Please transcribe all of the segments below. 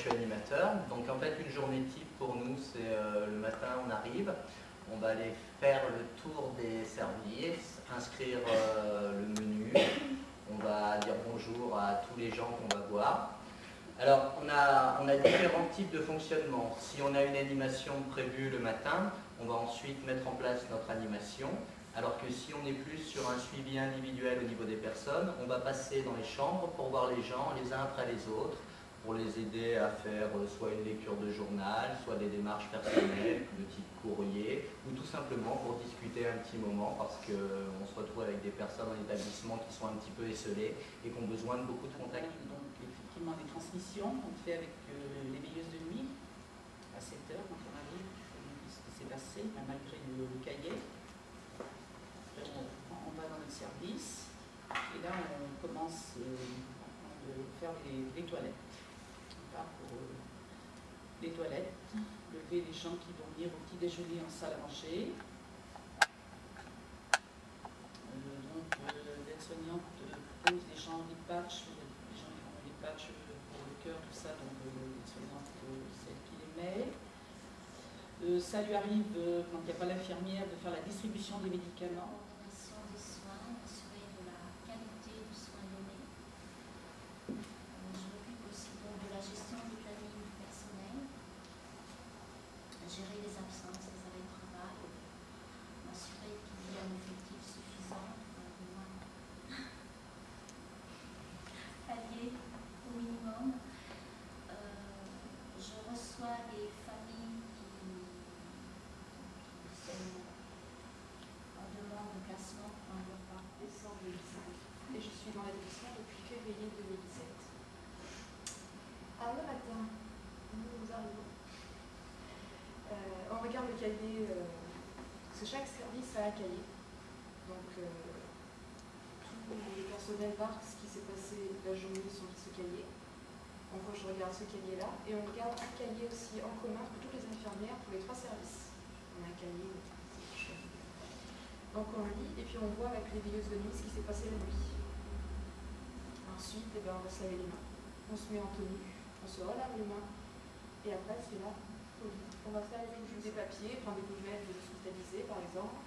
Je suis animateur, donc en fait une journée type pour nous c'est le matin on arrive, on va aller faire le tour des services, inscrire le menu, on va dire bonjour à tous les gens qu'on va voir. Alors on a différents types de fonctionnement. Si on a une animation prévue le matin, on va ensuite mettre en place notre animation. Alors que si on est plus sur un suivi individuel au niveau des personnes, on va passer dans les chambres pour voir les gens les uns après les autres, pour les aider à faire soit une lecture de journal, soit des démarches personnelles de type courrier, ou tout simplement pour discuter un petit moment parce qu'on se retrouve avec des personnes en établissement qui sont un petit peu esselées et qui ont besoin de beaucoup de contact. Donc effectivement des transmissions qu'on fait avec les veilleuses de nuit à 7 h quand on arrive, ce qui s'est passé, malgré le cahier. Après, on va dans notre service et là on commence de faire les toilettes. Pour les toilettes, lever les gens qui vont venir au petit déjeuner en salle à manger. Donc l'aide-soignante pose des gens des patchs, les gens qui ont des patchs pour le cœur, tout ça, donc l'aide-soignante celle qui les met. Ça lui arrive, quand il n'y a pas l'infirmière, de faire la distribution des médicaments. Gérer les absences, les arrêts de travail, m'assurer qu'il y a un effectif suffisant, pallier au minimum. Je reçois des familles qui sont en demande de classement pour un repas. Décembre 2005. Et je suis dans l'établissement depuis février 2017. Alors le matin, nous arrivons. On regarde le cahier, parce que chaque service a un cahier. Donc tous les personnels marquent ce qui s'est passé la journée sur ce cahier. Donc moi je regarde ce cahier-là. Et on regarde un cahier aussi en commun pour toutes les infirmières, pour les 3 services. On a un cahier. Donc on lit et puis on voit avec les veilleuses de nuit ce qui s'est passé la nuit. Ensuite, on va se laver les mains. On se met en tenue, on se relave les mains. Et après c'est là. On va faire des papiers, prendre des poubelles hospitalisées par exemple.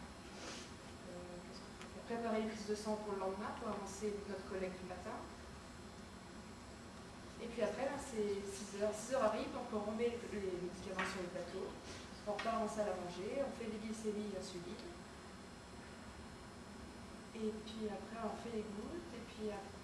Préparer les prises de sang pour le lendemain pour avancer notre collecte du matin. Et puis après, c'est 6 h. 6 h arrive, donc on remet les médicaments sur le plateau. On repart en salle à manger, on fait des glycémies insulines. Et puis après, on fait les gouttes. Et puis après,